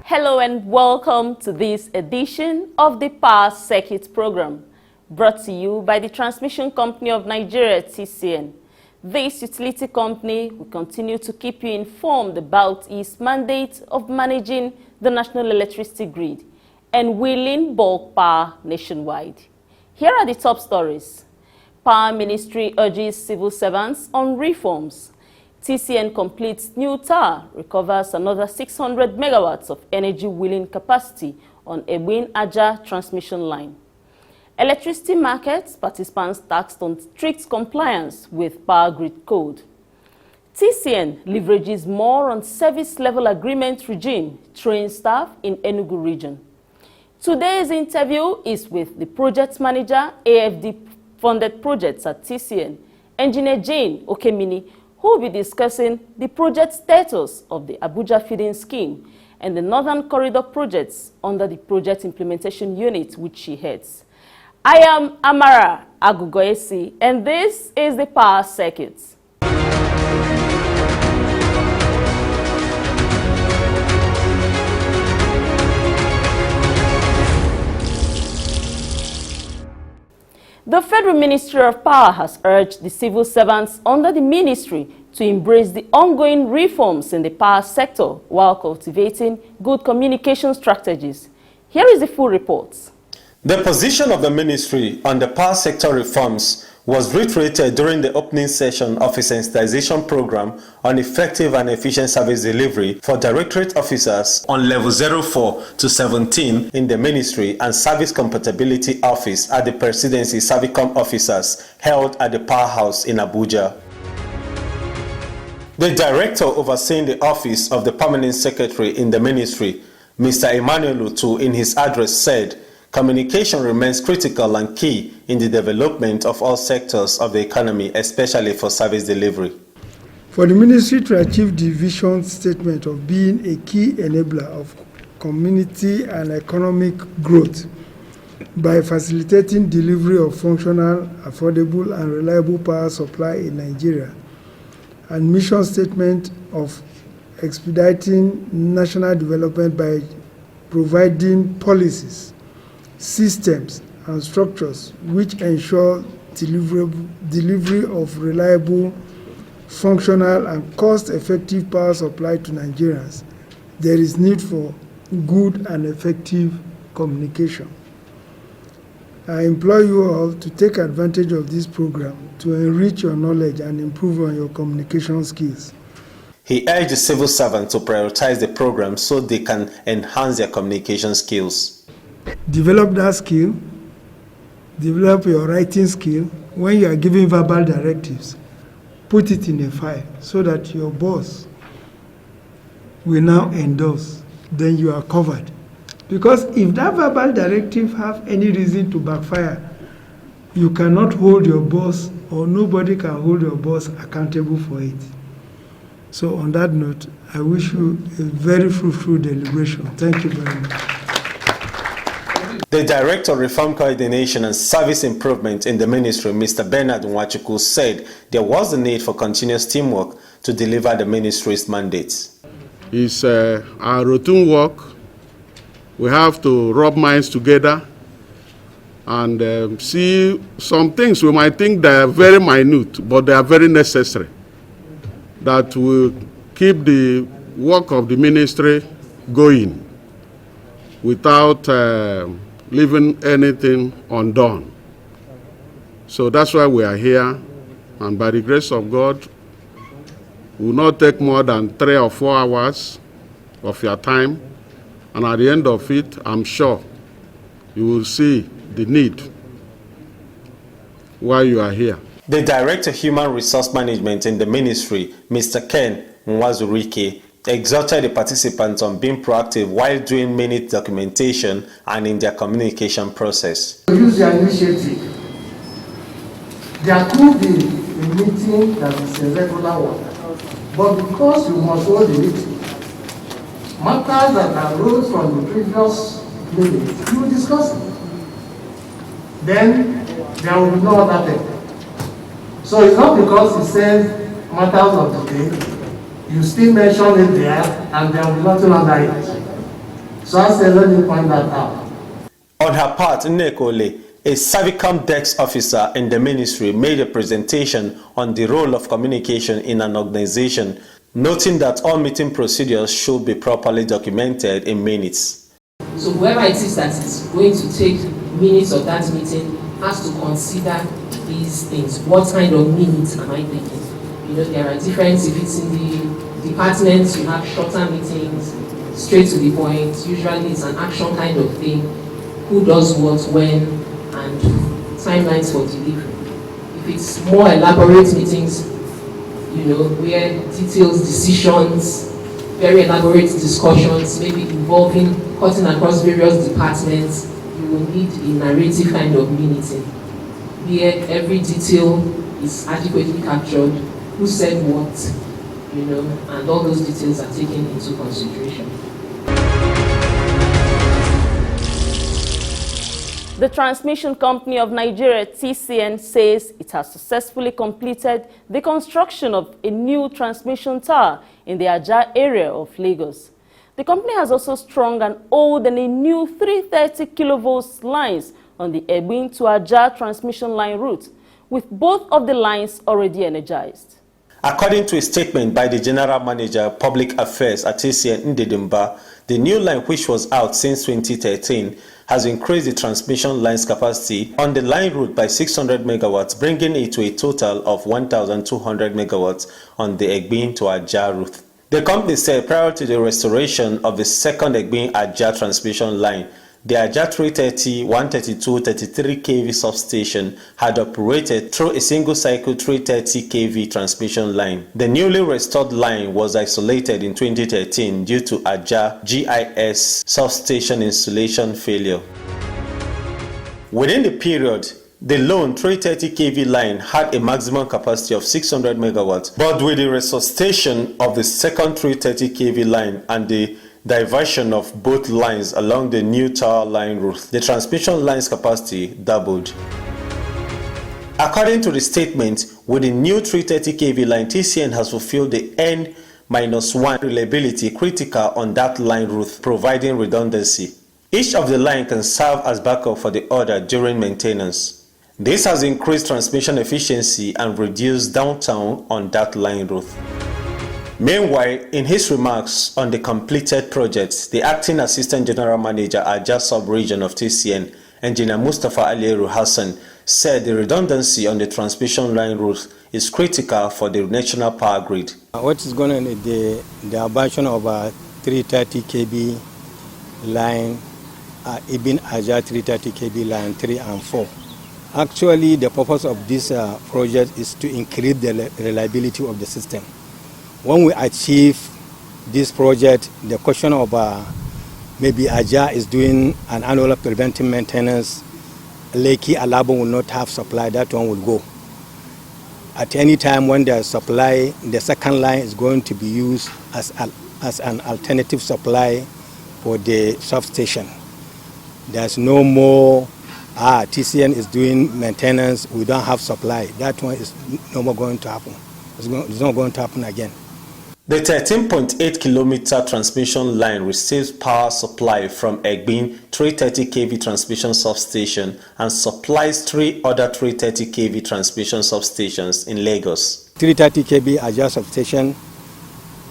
Hello and welcome to this edition of the Power Circuit program, brought to you by the Transmission Company of Nigeria, TCN. This utility company will continue to keep you informed about its mandate of managing the national electricity grid and wheeling bulk power nationwide. Here are the top stories. Power Ministry urges civil servants on reforms. TCN completes new tower, recovers another 600 megawatts of energy wheeling capacity on Egbin-Aja transmission line. Electricity markets participants taxed on strict compliance with power grid code. TCN leverages more on service level agreement regime, trained staff in Enugu region. Today's interview is with the project manager, AFD funded projects at TCN, Engineer Jane Okemini, who will be discussing the project status of the Abuja feeding scheme and the Northern Corridor projects under the project implementation unit which she heads. I am Amara Agugoesi, and this is the Power Circuit. The Federal Ministry of Power has urged the civil servants under the ministry to embrace the ongoing reforms in the power sector while cultivating good communication strategies. Here is the full report. The position of the ministry on the power sector reforms was reiterated during the opening session of a sensitization program on effective and efficient service delivery for directorate officers on level 04 to 17 in the ministry and service compatibility office at the presidency Servicom officers held at the powerhouse in Abuja. The director overseeing the office of the permanent secretary in the ministry, Mr. Emmanuel Utu, in his address said, communication remains critical and key in the development of all sectors of the economy, especially for service delivery. For the ministry to achieve the vision statement of being a key enabler of community and economic growth by facilitating delivery of functional, affordable, and reliable power supply in Nigeria, and mission statement of expediting national development by providing policies, systems and structures which ensure delivery of reliable, functional and cost-effective power supply to Nigerians. There is need for good and effective communication. I implore you all to take advantage of this program to enrich your knowledge and improve on your communication skills. He urged the civil servants to prioritize the program so they can enhance their communication skills. Develop that skill, develop your writing skill. When you are giving verbal directives, put it in a file so that your boss will now endorse, then you are covered. Because if that verbal directive have any reason to backfire, you cannot hold your boss, or nobody can hold your boss accountable for it. So on that note, I wish you a very fruitful deliberation. Thank you very much. The Director of Reform Coordination and Service Improvement in the ministry, Mr. Bernard Nwachukwu, said there was a need for continuous teamwork to deliver the ministry's mandates. It's our routine work. We have to rub minds together and see some things we might think they are very minute, but they are very necessary, that will keep the work of the ministry going without leaving anything undone. So that's why we are here, and by the grace of God, will not take more than 3 or 4 hours of your time, and at the end of it, I'm sure you will see the need why you are here. The Director of Human Resource Management in the ministry, Mr. Ken Nwazurike, exhorted the participants on being proactive while doing minute documentation and in their communication process. Use your initiative. There could be a meeting that is a regular one, but because you must hold the meeting, matters that arose from the previous meeting, you will discuss it. Then there will be no other thing. So it's not because it says matters of the day, you still mention it there, and there will be nothing under it. So I said, let me find that out. On her part, Nnekole, a Servicom desk officer in the ministry, made a presentation on the role of communication in an organization, noting that all meeting procedures should be properly documented in minutes. So whoever it is that is going to take minutes of that meeting has to consider these things. What kind of minutes am I taking? You know, there are different, if it's in the departments, you have shorter meetings, straight to the point. Usually it's an action kind of thing. Who does what, when, and timelines for delivery. If it's more elaborate meetings, you know, where details, decisions, very elaborate discussions, maybe involving cutting across various departments, you will need a narrative kind of meeting, where every detail is adequately captured, who said what, you know, and all those details are taken into consideration. The Transmission Company of Nigeria, TCN, says it has successfully completed the construction of a new transmission tower in the Ajah area of Lagos. The company has also strung and oiled a new 330 kilovolts lines on the Egbin to Ajah transmission line route, with both of the lines already energized. According to a statement by the General Manager, Public Affairs at TCN Ndedimba, the new line, which was out since 2013, has increased the transmission line's capacity on the line route by 600 megawatts, bringing it to a total of 1,200 megawatts on the Egbin to Ajah route. The company said prior to the restoration of the second Egbin Ajah transmission line, the Ajah 330, 132, 33 kV substation had operated through a single-cycle 330 kV transmission line. The newly restored line was isolated in 2013 due to Ajah GIS substation installation failure. Within the period, the lone 330 kV line had a maximum capacity of 600 megawatts, but with the resuscitation of the second 330 kV line and the diversion of both lines along the new tower line route, the transmission line's capacity doubled. According to the statement, with the new 330 kV line, TCN has fulfilled the N-1 reliability critical on that line route, providing redundancy. Each of the line can serve as backup for the other during maintenance. This has increased transmission efficiency and reduced downtime on that line route. Meanwhile, in his remarks on the completed projects, the Acting Assistant General Manager at Ajah Sub-Region of TCN, Engineer Mustafa Aliru Hassan, said the redundancy on the transmission line route is critical for the national power grid. What is going on is the abandon of a 330 kV line, even Ajah 330 kV line 3 and 4. Actually, the purpose of this project is to increase the reliability of the system. When we achieve this project, the question of maybe Ajah is doing an annual preventive maintenance, Lekki Alabo will not have supply, that one will go. At any time when there's supply, the second line is going to be used as an alternative supply for the substation. There's no more, TCN is doing maintenance, we don't have supply. That one is no more going to happen. It's not going to happen again. The 13.8 kilometer transmission line receives power supply from Egbin 330 kV transmission substation and supplies 3 other 330 kV transmission substations in Lagos. 330 kV Ajah substation,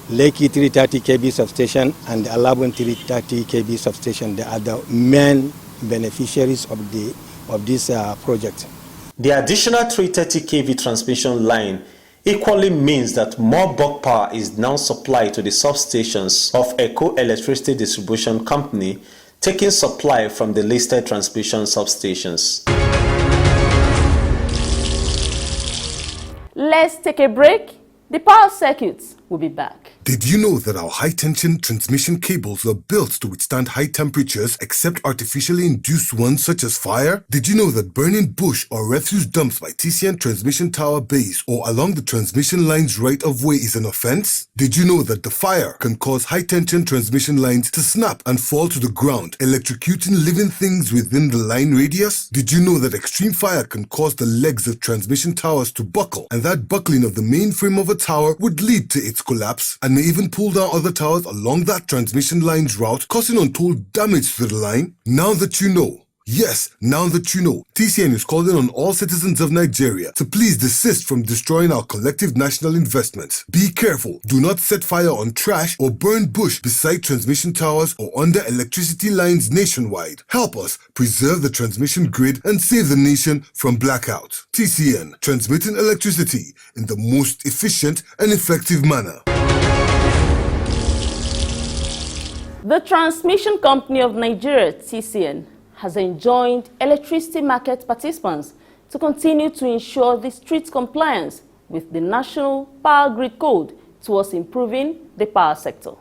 Lekki 330 kV substation, and the Alabun 330 kV substation. They are the main beneficiaries of this project. The additional 330 kV transmission line equally means that more bulk power is now supplied to the substations of Eco Electricity Distribution Company, taking supply from the listed transmission substations. Let's take a break. The power circuits will be back. Did you know that our high-tension transmission cables were built to withstand high temperatures except artificially induced ones such as fire? Did you know that burning bush or refuse dumps by TCN transmission tower base or along the transmission line's right-of-way is an offense? Did you know that the fire can cause high-tension transmission lines to snap and fall to the ground, electrocuting living things within the line radius? Did you know that extreme fire can cause the legs of transmission towers to buckle, and that buckling of the main frame of a tower would lead to its sites collapse and may even pull down other towers along that transmission line's route, causing untold damage to the line? Now that you know. Yes, now that you know, TCN is calling on all citizens of Nigeria to please desist from destroying our collective national investments. Be careful. Do not set fire on trash or burn bush beside transmission towers or under electricity lines nationwide. Help us preserve the transmission grid and save the nation from blackout. TCN, transmitting electricity in the most efficient and effective manner. The Transmission Company of Nigeria, TCN, has enjoined electricity market participants to continue to ensure the strict compliance with the National Power Grid Code towards improving the power sector.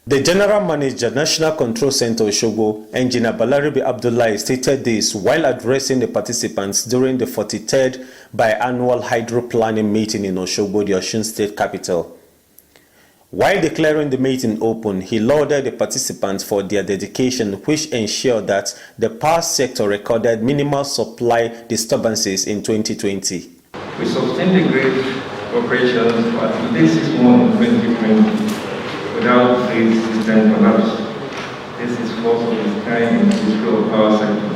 The General Manager, National Control Center Osogbo, Engineer Balaribe Abdullahi, stated this while addressing the participants during the 43rd biannual hydro planning meeting in Osogbo, the Osun State capital. While declaring the meeting open, he lauded the participants for their dedication, which ensured that the power sector recorded minimal supply disturbances in 2020. We sustained the grid operations for at least 6 months in 2020 without grid system collapse. This is first of its kind in the history of power sector.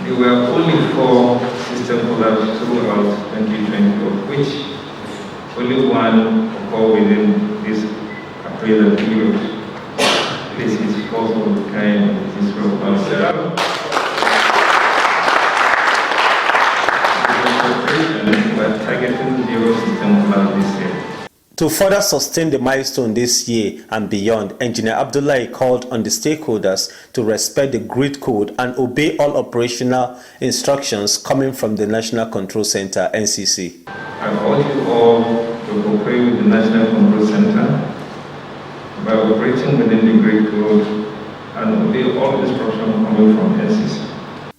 There were only 4 system collapse throughout 2020, of which only one occurred within this April period. This is first of the kind in the history of power sector. We are targeting 0 system collapse this year. To further sustain the milestone this year and beyond, Engineer Abdullahi called on the stakeholders to respect the grid code and obey all operational instructions coming from the National Control Center, NCC. I urge you all to cooperate with the National Control Center by operating within the grid code and obey all instructions coming from NCC.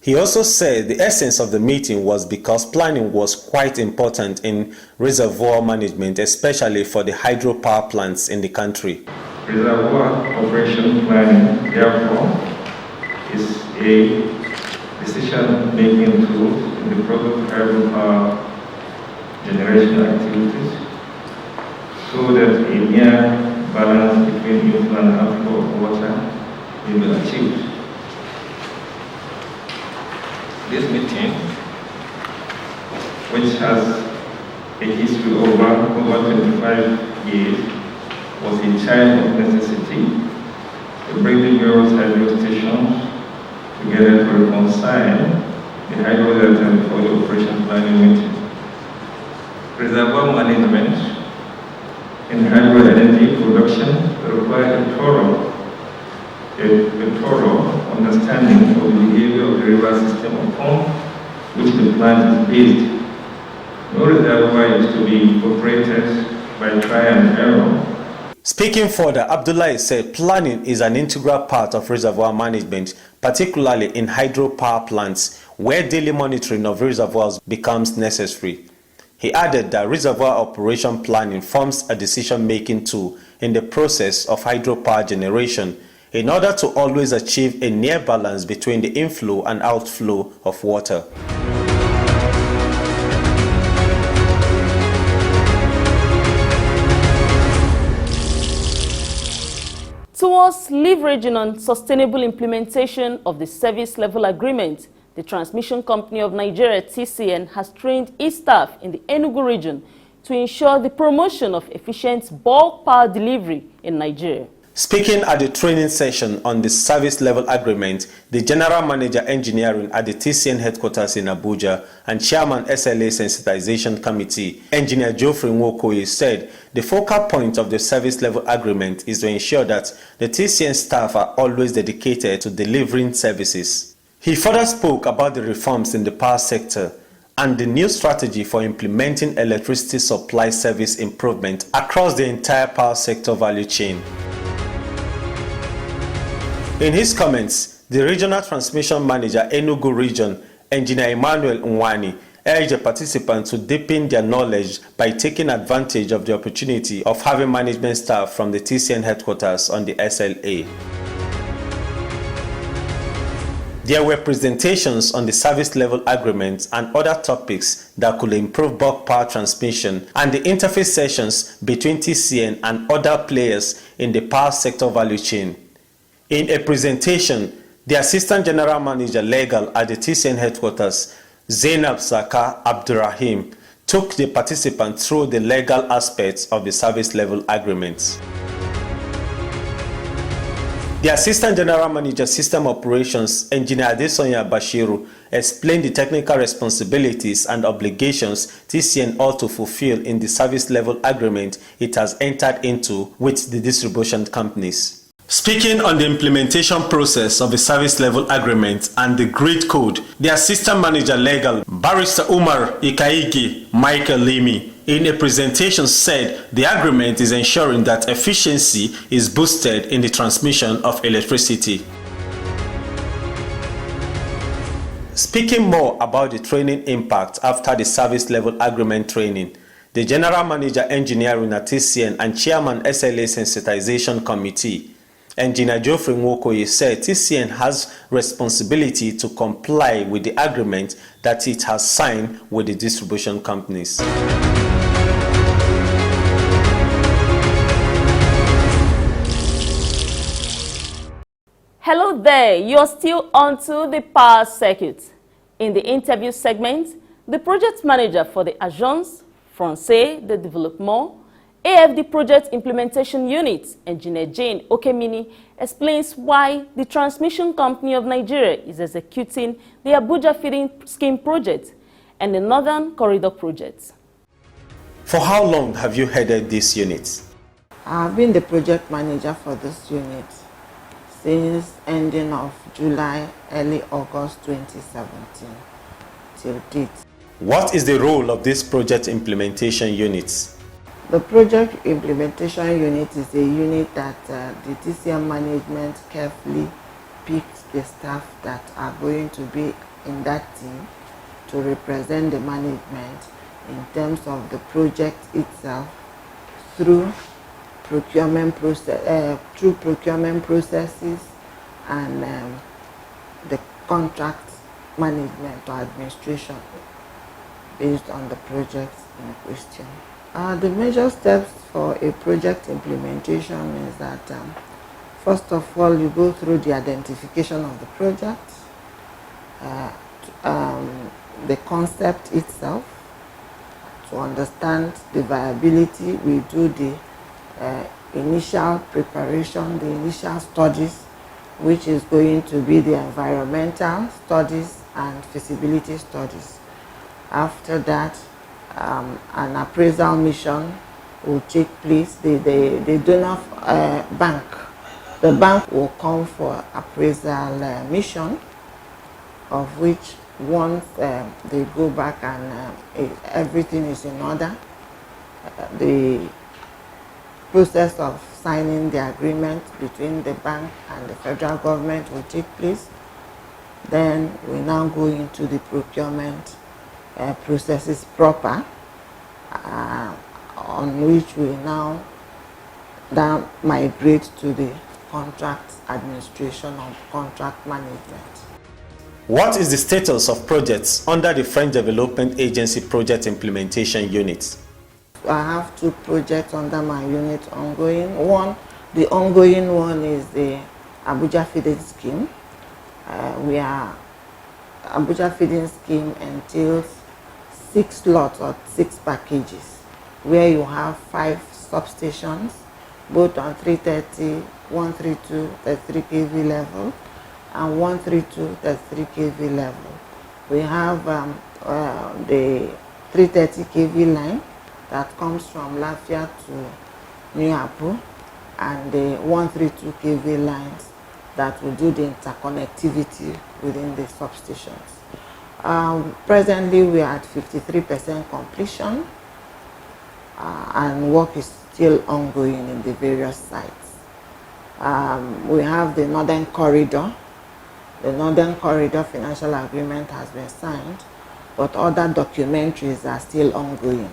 He also said the essence of the meeting was because planning was quite important in reservoir management, especially for the hydropower plants in the country. Reservoir operation planning, therefore, is a decision-making tool in the product hydropower generation activities so that a near balance between inflow and outflow of water may be achieved. This meeting, which has a history over 25 years, was a child of necessity to bring the various hydro stations together to reconcile the hydro data before the operation planning meeting. Reservoir management in hydro energy production require a thorough understanding of the behavior of the river system upon which the plant is based. No reservoir is to be operated by trial and error. Speaking further, Abdullahi said planning is an integral part of reservoir management, particularly in hydropower plants, where daily monitoring of reservoirs becomes necessary. He added that reservoir operation planning forms a decision-making tool in the process of hydropower generation in order to always achieve a near balance between the inflow and outflow of water. Towards leveraging on sustainable implementation of the service level agreement, the Transmission Company of Nigeria, TCN, has trained its staff in the Enugu region to ensure the promotion of efficient bulk power delivery in Nigeria. Speaking at the training session on the service level agreement, the General Manager Engineering at the TCN headquarters in Abuja and Chairman SLA Sensitization Committee, Engineer Geoffrey Nwokoye, said the focal point of the service level agreement is to ensure that the TCN staff are always dedicated to delivering services. He further spoke about the reforms in the power sector and the new strategy for implementing electricity supply service improvement across the entire power sector value chain. In his comments, the Regional Transmission Manager, Enugu Region, Engineer Emmanuel Nwani, urged the participants to deepen their knowledge by taking advantage of the opportunity of having management staff from the TCN headquarters on the SLA. There were presentations on the service level agreements and other topics that could improve bulk power transmission and the interface sessions between TCN and other players in the power sector value chain. In a presentation, the Assistant General Manager Legal at the TCN headquarters, Zainab Saka Abdurrahim, took the participants through the legal aspects of the service level agreements. The Assistant General Manager System Operations, Engineer Adesonya Bashiru, explained the technical responsibilities and obligations TCN ought to fulfill in the service level agreement it has entered into with the distribution companies. Speaking on the implementation process of the service level agreement and the grid code, the Assistant Manager Legal, Barrister Umar Ikaigi Michael Limi, in a presentation said the agreement is ensuring that efficiency is boosted in the transmission of electricity. Speaking more about the training impact after the service level agreement training, the General Manager Engineering at TCN and Chairman SLA Sensitization Committee, Engineer Geoffrey Nwokoye, said TCN has responsibility to comply with the agreement that it has signed with the distribution companies. Hello there, you're still onto the power circuit. In the interview segment, the project manager for the Agence Française de Développement AFD Project Implementation Unit, Engineer Jane Okemini, explains why the Transmission Company of Nigeria is executing the Abuja Feeding Scheme project and the Northern Corridor project. For how long have you headed this unit? I've been the project manager for this unit since ending of July, early August 2017 till date. What is the role of this project implementation unit? The project implementation unit is a unit that the TCM management carefully picked the staff that are going to be in that team to represent the management in terms of the project itself through procurement processes and the contract management or administration based on the projects in question. The major steps for a project implementation is that first of all, you go through the identification of the project, the concept itself, to understand the viability. We do the initial preparation, the initial studies, which is going to be the environmental studies and feasibility studies. After that, an appraisal mission will take place. The donor bank, the bank will come for appraisal mission, of which once they go back and everything is in order, the process of signing the agreement between the bank and the federal government will take place. Then we now go into the procurement processes proper, on which we now migrate to the contract administration and contract management. What is the status of projects under the French Development Agency Project Implementation Unit? I have two projects under my unit ongoing. The ongoing one is the Abuja Feeding Scheme. Abuja Feeding Scheme entails 6 lots or 6 packages, where you have 5 substations, both on 330, 132, 33 kV level, and 132, 33 kV level. We have the 330 kV line that comes from Lafia to New Apu, and the 132 kV lines that will do the interconnectivity within the substations. Presently, we are at 53% completion, and work is still ongoing in the various sites. We have the Northern Corridor. The Northern Corridor financial agreement has been signed, but other documentaries are still ongoing.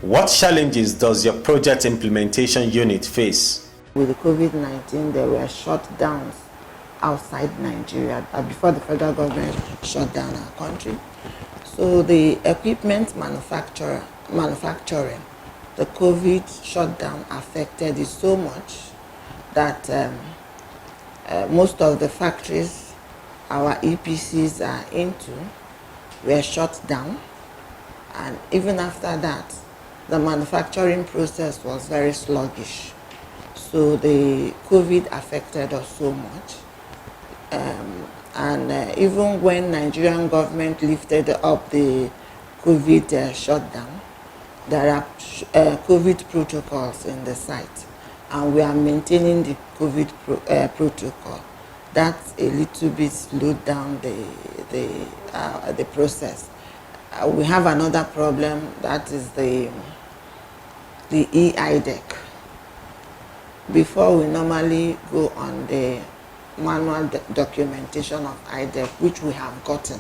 What challenges does your project implementation unit face? With the COVID-19, there were shutdowns outside Nigeria before the federal government shut down our country. So the equipment manufacturing, the COVID shutdown affected it so much that most of the factories our EPCs are into were shut down. And even after that, the manufacturing process was very sluggish. So the COVID affected us so much. Even when Nigerian government lifted up the COVID shutdown, there are COVID protocols in the site, and we are maintaining the COVID protocol. That's a little bit slowed down the process. We have another problem, that is the e-IDEC. Before we normally go on the manual documentation of IDEC, which we have gotten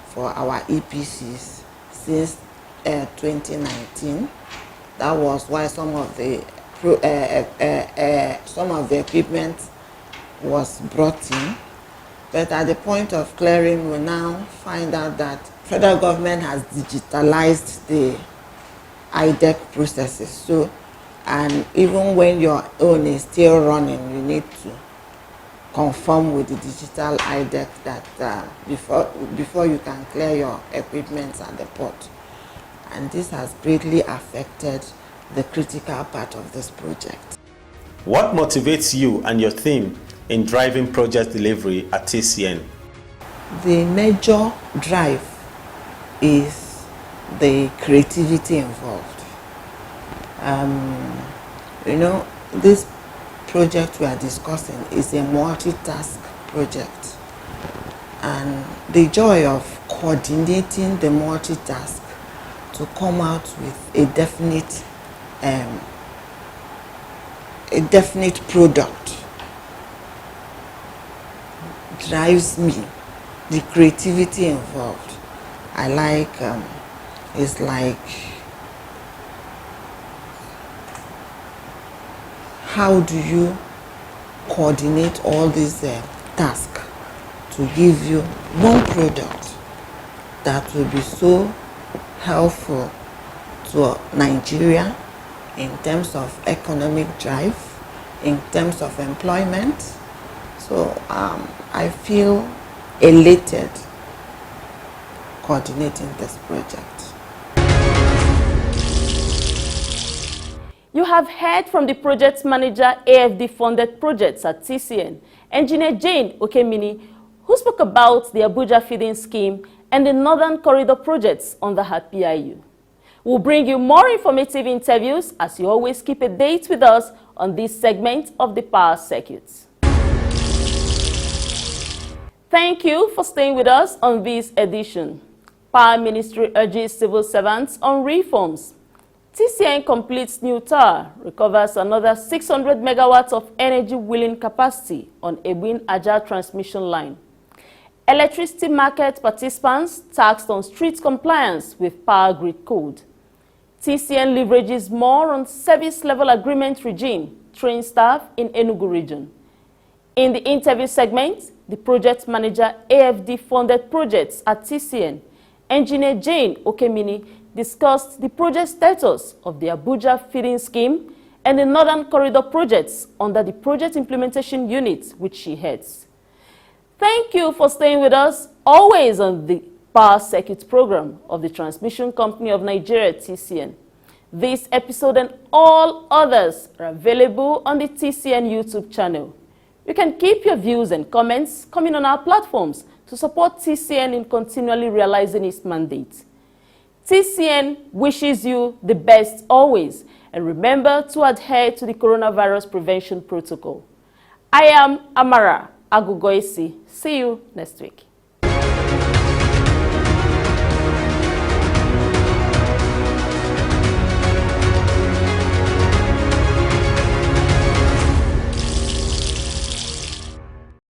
for our EPCs since 2019. That was why some of the equipment was brought in. But at the point of clearing, we now find out that federal government has digitalized the IDEC processes. So, and even when your own is still running, you need to conform with the digital IDEC that before you can clear your equipment at the port. And this has greatly affected the critical part of this project. What motivates you and your team in driving project delivery at TCN? The major drive is the creativity involved. You know, this project we are discussing is a multitask project, and the joy of coordinating the multitask to come out with a definite product drives me. The creativity involved, I like. It's like, how do you coordinate all these tasks to give you one product that will be so helpful to Nigeria in terms of economic drive, in terms of employment. So I feel elated coordinating this project. You have heard from the project manager, AFD-funded projects at TCN, Engineer Jane Okemini, who spoke about the Abuja feeding scheme and the Northern Corridor projects under her PIU. We'll bring you more informative interviews as you always keep a date with us on this segment of the Power Circuit. Thank you for staying with us on this edition. Power Ministry urges civil servants on reforms. TCN completes new tower, recovers another 600 megawatts of energy wheeling capacity on Ebin-Ajah transmission line. Electricity market participants taxed on street compliance with power grid code. TCN leverages more on service level agreement regime, trained staff in Enugu region. In the interview segment, the project manager AFD-funded projects at TCN, Engineer Jane Okemini, discussed the project status of the Abuja feeding scheme and the Northern Corridor projects under the Project Implementation Unit, which she heads. Thank you for staying with us, always on the Power Circuit program of the Transmission Company of Nigeria, TCN. This episode and all others are available on the TCN YouTube channel. You can keep your views and comments coming on our platforms to support TCN in continually realizing its mandate. TCN wishes you the best always, and remember to adhere to the coronavirus prevention protocol. I am Amara Agugoisi. See you next week.